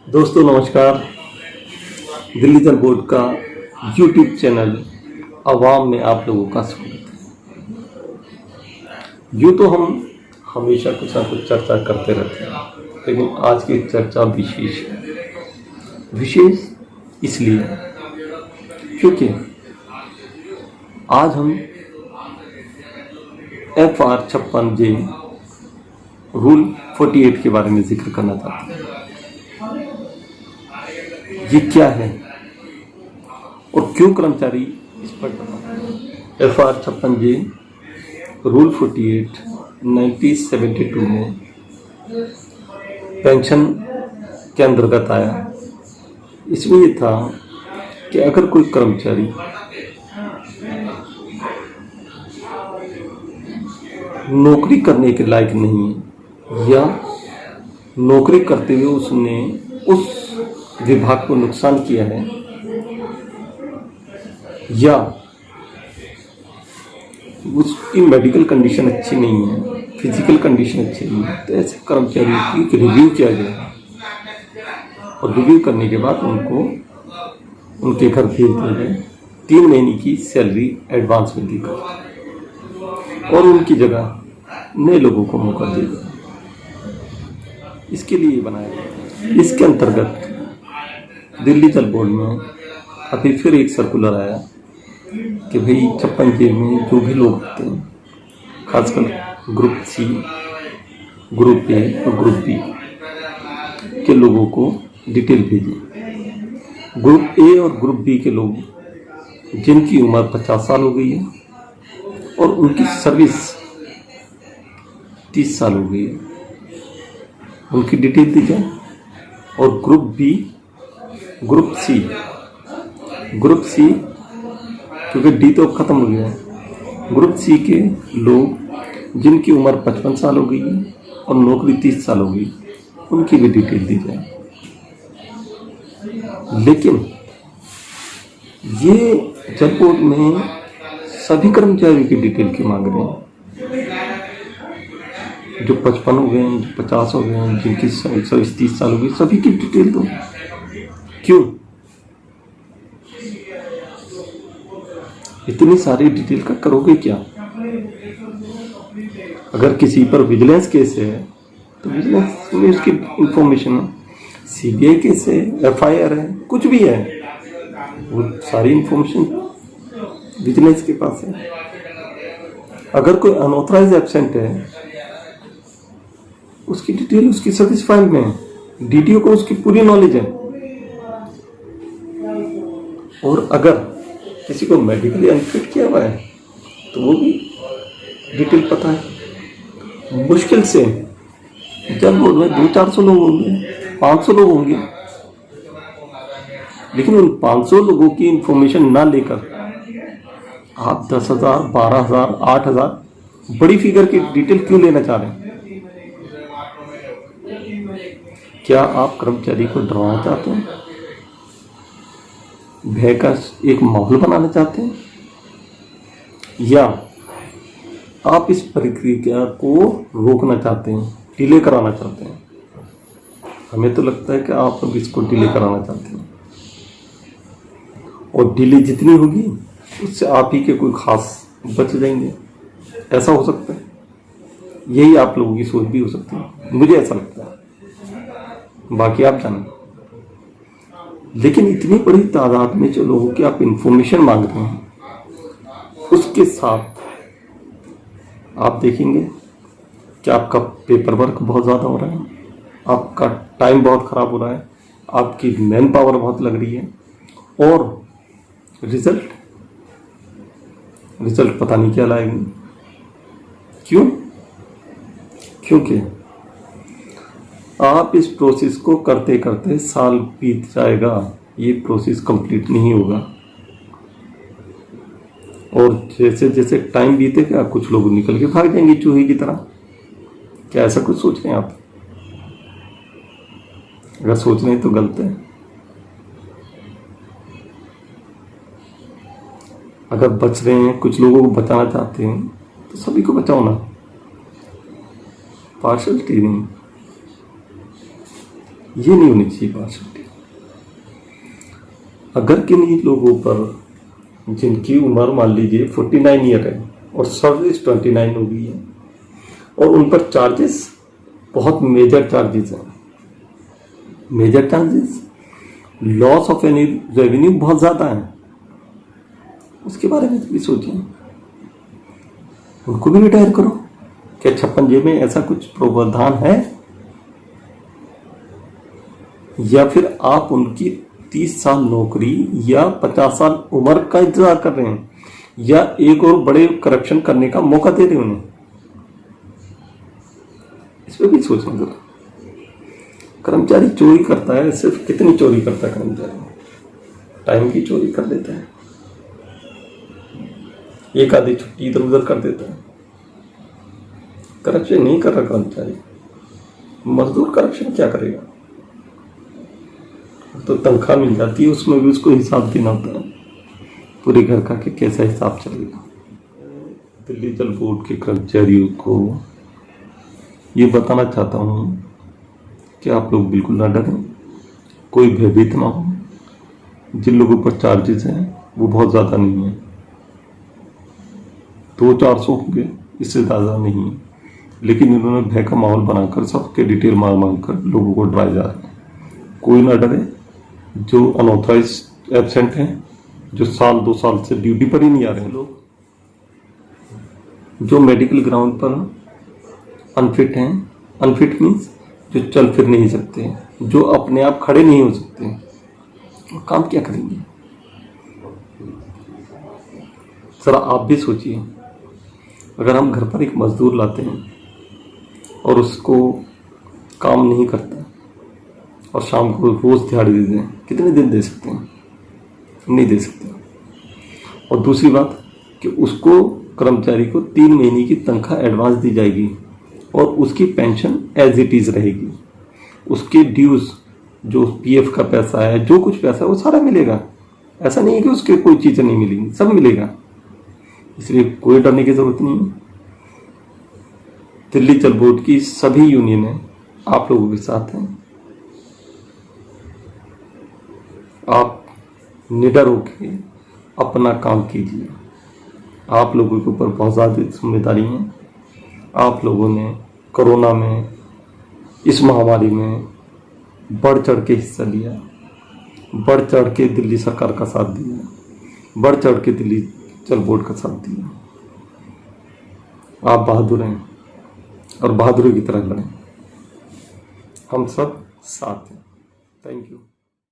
दोस्तों नमस्कार। दिल्ली जल बोर्ड का यूट्यूब चैनल आवाम में आप लोगों का स्वागत है। यूँ तो हम हमेशा कुछ ना कुछ चर्चा करते रहते हैं, लेकिन आज की चर्चा विशेष है। विशेष इसलिए क्योंकि आज हम FR56J रूल 48 के बारे में जिक्र करना चाहते हैं। ये क्या है और क्यों कर्मचारी इस पर FR56J रूल 48 1972 में पेंशन के अंतर्गत आया। इसमें ये था कि अगर कोई कर्मचारी नौकरी करने के लायक नहीं है या नौकरी करते हुए उसने उस विभाग को नुकसान किया है या उसकी मेडिकल कंडीशन अच्छी नहीं है, फिजिकल कंडीशन अच्छी नहीं है, तो ऐसे कर्मचारियों की एक रिव्यू किया गया और रिव्यू करने के बाद उनको उनके घर भेज दिया गया 3 महीने की सैलरी एडवांस में देकर और उनकी जगह नए लोगों को मौका दिया गया। इसके लिए बनाया गया। इसके अंतर्गत दिल्ली जल बोर्ड में अभी फिर एक सर्कुलर आया कि भाई 56J में जो भी लोग होते हैं, खासकर ग्रुप C, ग्रुप A और ग्रुप B के लोगों को डिटेल भेजिए। ग्रुप A और ग्रुप B के लोग जिनकी उम्र 50 साल हो गई है और उनकी सर्विस 30 साल हो गई है, उनकी डिटेल दी जाए। और ग्रुप B, ग्रुप C क्योंकि D तो खत्म हो गया है, ग्रुप C के लोग जिनकी उम्र 55 साल हो गई है और नौकरी 30 साल हो गई, उनकी भी डिटेल दी जाए। लेकिन ये जल बोर्ड में सभी कर्मचारियों की डिटेल क्यों मांग रहे हैं? जो 55 हो गए हैं, जो 50 हो गए हैं, जिनकी सर्विस 30 साल हो गई, सभी की डिटेल दो। क्यों इतनी सारी डिटेल का करोगे क्या? अगर किसी पर विजिलेंस केस है तो विजिलेंस में उसकी इंफॉर्मेशन है, CBI केस है, FIR है, कुछ भी है, वो सारी इंफॉर्मेशन विजिलेंस के पास है। अगर कोई अनऑथराइज एब्सेंट है, उसकी डिटेल उसकी सर्विस फाइल में है, DTO को उसकी पूरी नॉलेज है। और अगर किसी को मेडिकली अनफिट किया हुआ है तो वो भी डिटेल पता है। मुश्किल से जल बोर्ड में 200-400 लोग होंगे, 500 लोग होंगे, लेकिन उन 500 लोगों की इंफॉर्मेशन ना लेकर आप 10,000, 12,000, 8,000 बड़ी फिगर की डिटेल क्यों लेना चाह रहे हैं? क्या आप कर्मचारी को डराना चाहते हैं? भय का एक माहौल बनाना चाहते हैं? या आप इस प्रक्रिया को रोकना चाहते हैं, डिले कराना चाहते हैं? हमें तो लगता है कि आप लोग इसको डिले कराना चाहते हैं, और डिले जितनी होगी उससे आप ही के कोई खास बच जाएंगे। ऐसा हो सकता है, यही आप लोगों की सोच भी हो सकती है, मुझे ऐसा लगता है, बाकी आप जानें। लेकिन इतनी बड़ी तादाद में जो लोगों की आप इंफॉर्मेशन मांग रहे हैं, उसके साथ आप देखेंगे कि आपका पेपर वर्क बहुत ज़्यादा हो रहा है, आपका टाइम बहुत ख़राब हो रहा है, आपकी मैन पावर बहुत लग रही है, और रिजल्ट पता नहीं क्या लाएंगे। क्यों? क्योंकि आप इस प्रोसेस को करते करते साल बीत जाएगा, ये प्रोसेस कंप्लीट नहीं होगा। और जैसे जैसे टाइम बीतेगा कुछ लोग निकल के भाग जाएंगे चूहे की तरह। क्या ऐसा कुछ सोच रहे हैं आप? अगर सोच रहे हैं तो गलत है। अगर बच रहे हैं, कुछ लोगों को बचाना चाहते हैं, तो सभी को बचाओ ना, पार्शलिटी नहीं। ये नहीं होनी चाहिए पार्शलिटी। अगर किन्हीं लोगों पर जिनकी उम्र मान लीजिए 49 ईयर है और सर्विस 29 हो गई है और उन पर चार्जेस बहुत मेजर चार्जेस हैं, major charges, loss of any revenue बहुत ज़्यादा है, उसके बारे में भी सोचिए, उनको भी रिटायर करो। क्या 56 में ऐसा कुछ प्रावधान है? या फिर आप उनकी 30 साल नौकरी या 50 साल उम्र का इंतजार कर रहे हैं या एक और बड़े करप्शन करने का मौका दे रहे हैं उन्हें? इस पर भी सोचें जरा। कर्मचारी चोरी करता है, सिर्फ कितनी चोरी करता है कर्मचारी? टाइम की चोरी कर लेता है, एक आधी छुट्टी इधर उधर कर देता है। करप्शन नहीं कर रहा कर्मचारी, मजदूर करप्शन क्या करेगा? तो तनख्वाह मिल जाती है, उसमें भी उसको हिसाब देना होता है पूरे घर का कि कैसा हिसाब चलेगा। दिल्ली जल बोर्ड के कर्मचारियों को ये बताना चाहता हूँ कि आप लोग बिल्कुल ना डरें, कोई भयभीत ना हो। जिन लोगों पर चार्जेस हैं वो बहुत ज़्यादा नहीं है, 200-400 होंगे, इससे ज़्यादा नहीं है, लेकिन इन्होंने भय का माहौल बनाकर सबके डिटेल मांग कर लोगों को डराया जा रहा है। कोई ना डरे। जो अनऑथराइज एब्सेंट हैं, जो 1-2 साल से ड्यूटी पर ही नहीं आ रहे हैं लोग, जो मेडिकल ग्राउंड पर अनफिट हैं, अनफिट मीन्स जो चल फिर नहीं सकते, जो अपने आप खड़े नहीं हो सकते, वो काम क्या करेंगे? जरा आप भी सोचिए, अगर हम घर पर एक मजदूर लाते हैं और उसको काम नहीं करता और शाम को रोज दिहाड़ी दे दें, कितने दिन दे सकते हैं? नहीं दे सकते। और दूसरी बात कि उसको, कर्मचारी को 3 महीने की तनख्वाह एडवांस दी जाएगी और उसकी पेंशन एज इट इज रहेगी। उसके ड्यूज, जो पीएफ का पैसा है, जो कुछ पैसा है, वो सारा मिलेगा। ऐसा नहीं है कि उसके कोई चीज़ें नहीं मिलेंगी, सब मिलेगा। इसलिए कोई डरने की जरूरत नहीं है। दिल्ली जल बोर्ड की सभी यूनियनें आप लोगों के साथ हैं। आप निडर होकर अपना काम कीजिए। आप लोगों के ऊपर बहुत ज़्यादा जिम्मेदारी है। आप लोगों ने कोरोना में, इस महामारी में बढ़ चढ़ के हिस्सा लिया, बढ़ चढ़ के दिल्ली सरकार का साथ दिया, बढ़ चढ़ के दिल्ली जल बोर्ड का साथ दिया। आप बहादुर हैं और बहादुरी की तरह लड़ें। हम सब साथ हैं। Thank you.